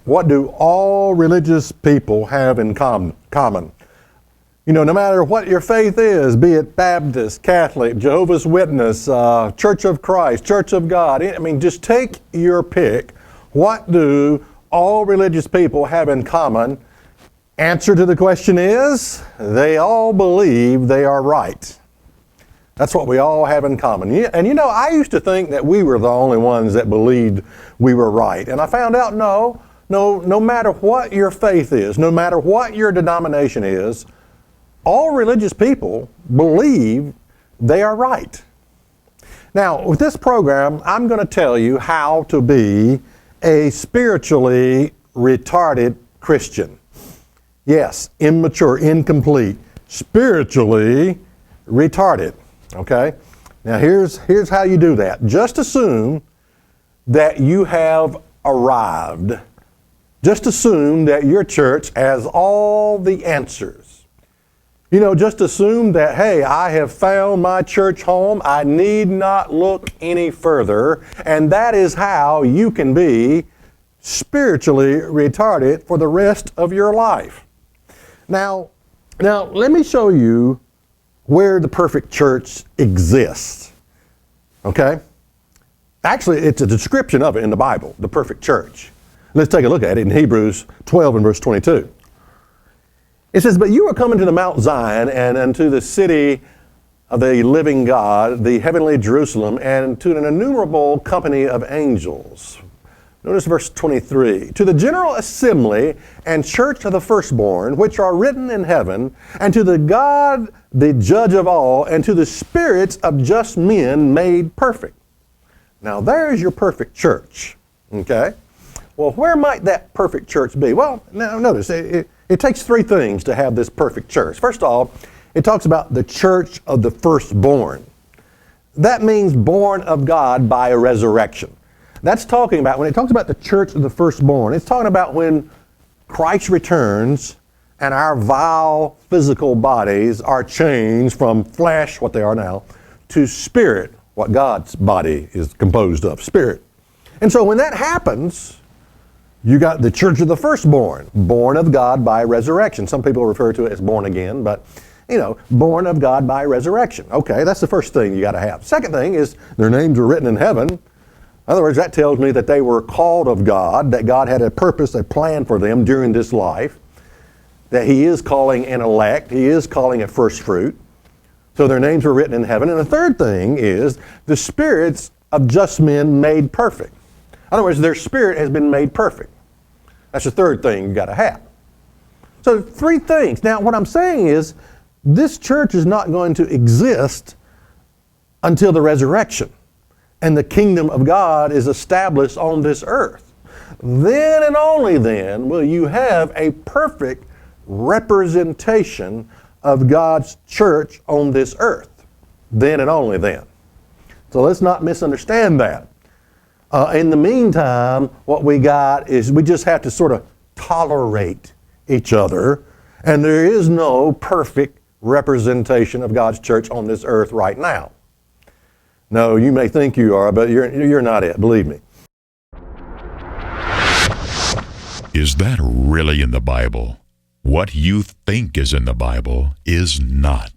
What do all religious people have in common? You know, no matter what your faith is, be it Baptist, Catholic, Jehovah's Witness, Church of Christ, Church of God, I mean, just take your pick. What do all religious people have in common? Answer to the question is, they all believe they are right. That's what we all have in common. And you know, I used to think that we were the only ones that believed we were right. And I found out, no matter what your faith is, no matter what your denomination is, all religious people believe they are right. Now, with this program, I'm going to tell you how to be a spiritually retarded Christian. Yes, immature, incomplete, spiritually retarded. Okay? Now here's how you do that. Just assume that you have arrived. Just assume that your church has all the answers. You know, just assume that, hey, I have found my church home. I need not look any further. And that is how you can be spiritually retarded for the rest of your life. Now let me show you where the perfect church exists. Okay? Actually, it's a description of it in the Bible, the perfect church. Let's take a look at it in Hebrews 12 and verse 22. It says, "But you are coming to the Mount Zion and unto the city of the living God, the heavenly Jerusalem, and to an innumerable company of angels." Notice verse 23. "To the general assembly and church of the firstborn, which are written in heaven, and to the God, the judge of all, and to the spirits of just men made perfect." Now there's your perfect church. Okay? Well, where might that perfect church be? Well, now notice, it takes three things to have this perfect church. First of all, it talks about the church of the firstborn. That means born of God by a resurrection. That's talking about, when it talks about the church of the firstborn, it's talking about when Christ returns and our vile physical bodies are changed from flesh, what they are now, to spirit, what God's body is composed of, spirit. And so when that happens, you got the church of the firstborn, born of God by resurrection. Some people refer to it as born again, but you know, born of God by resurrection. Okay, that's the first thing you got to have. Second thing is their names are written in heaven. In other words, that tells me that they were called of God, that God had a purpose, a plan for them during this life, that He is calling an elect, He is calling a first fruit. So their names were written in heaven. And the third thing is the spirits of just men made perfect. In other words, their spirit has been made perfect. That's the third thing you got to have. So three things. Now what I'm saying is this church is not going to exist until the resurrection and the kingdom of God is established on this earth. Then and only then will you have a perfect representation of God's church on this earth. Then and only then. So let's not misunderstand that. In the meantime, what we got is we just have to sort of tolerate each other, and there is no perfect representation of God's church on this earth right now. No, you may think you are, but you're not it, believe me. Is that really in the Bible? What you think is in the Bible is not.